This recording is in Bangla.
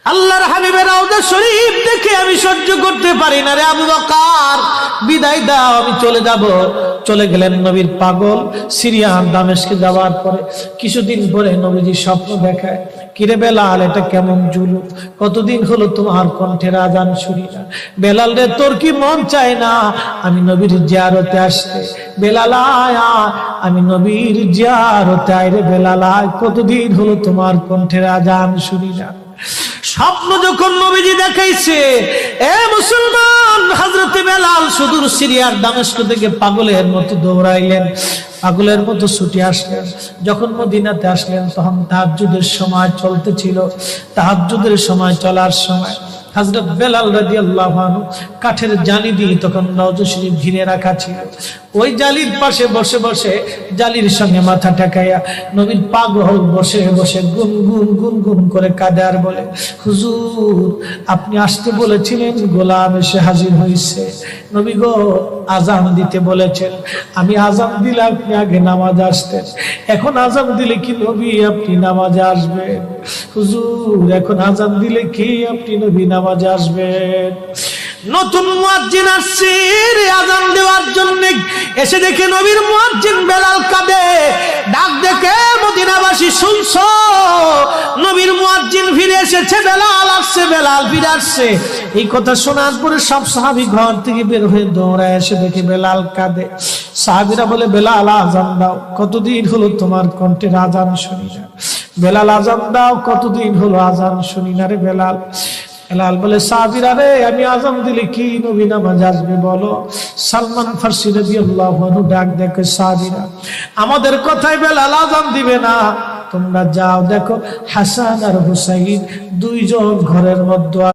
আল্লাহর হাবিবের রওজা শরীফ দেখে আমি সহ্য করতে পারি না রে আবু বকর, বিদায় দাও, আমি চলে যাব। চলে গেলেন নবীর পাগল। সিরিয়ান দামেস্কে যাওয়ার পরে কিছুদিন পরে নবীজি স্বপ্ন দেখায়, কিরে বেলাল, এটা কেমন জুলুম, কতদিন হলো তোমার কণ্ঠের আজান শুনি না। বেলাল রে, তোর কি মন চায় না আমি নবীর জিয়ারতে আসতে? বেলাল আয়, আমি নবীর জিয়ারতে আয় রে বেলাল আয়, কতদিন হলো তোমার কণ্ঠের আজান শুনি না। স্বপ্ন যখন নবীজি দেখাইছে, এ মুসলমান, হযরতে বেলাল সুদূর সিরিয়ার দামেস্ক থেকে পাগলের মতো দৌড়াইলেন, পাগলের মতো ছুটে আসলেন। যখন মদিনাতে আসলেন তখন তাহাজ্জুদের সময় চলতেছিল। তাহাজ্জুদের সময় চলার সময় হযরত বেলাল রাদিয়াল্লাহু আনহু কাঠের জালি দিয়ে তখন রওজা শরীফ ঘিরে রাখা ছিল। ওই জালির পাশে বসে বসে জালির সঙ্গে মাথা ঠেকাইয়া নবীর পাগল বসে বসে গুনগুন গুনগুন করে কাঁদে আর বলে, হুজুর, আপনি আসতে বলেছিলেন, গোলাম এসে হাজির হয়েছে। নবী গো, আজান দিতে বলেছেন, আমি আজান দিলে আপনি আগে নামাজে আসতেন, এখন আজান দিলে কি নবী আপনি নামাজে আসবেন? হুজুর, এখন আজান দিলে কি আপনি নবী নামাজে আসবেন? নতুন মুয়াজ্জিন আসছে আজান দেওয়ার জন্য, এসে দেখে নবীর মুয়াজ্জিন বেলাল কাঁদে। ডাক দেখে মদিনাবাসী, শুনছো, নবীর মুয়াজ্জিন ফিরে এসেছে, বেলাল আসছে, বেলাল ফিরে আসছে। এই কথা শোনার পরে সব সাহাবী ঘর থেকে বের হয়ে দৌড়ায় এসে দেখে বেলাল কাঁদে। সাহাবীরা বলে, বেলাল আজান দাও, কতদিন হলো তোমার কণ্ঠের আজান শুনি না। বেলাল আজান দাও, কতদিন হলো আজান শুনি না রে বেলাল। বেলাল বলে, সাহাবীরা রে, আমি আজান দিলে কি নবী নামাজ আসবে বলো? সালমান ফারসি রাদিয়াল্লাহু আনহু ডাক দেখে, সাহাবীরা, আমাদের কথায় বেলাল আজান দিবে না, তোমরা যাও দেখো হাসান আর হুসাইন দুইজন ঘরের মধ্যে